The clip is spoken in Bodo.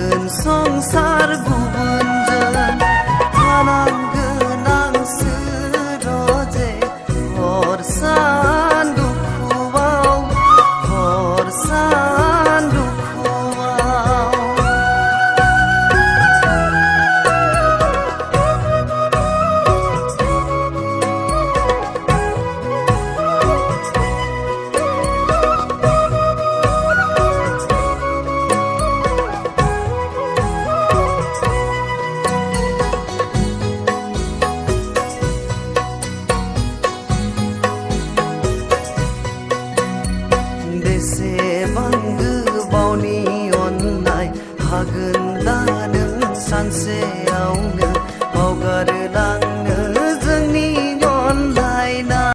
जागोन संसार गुबुनजों थानांगोन आं सोरजे हर सान दुखुआव हर सान दुखुआव बेसेबां गोबावनि अननाय हागोन दा नों सानसेयावनो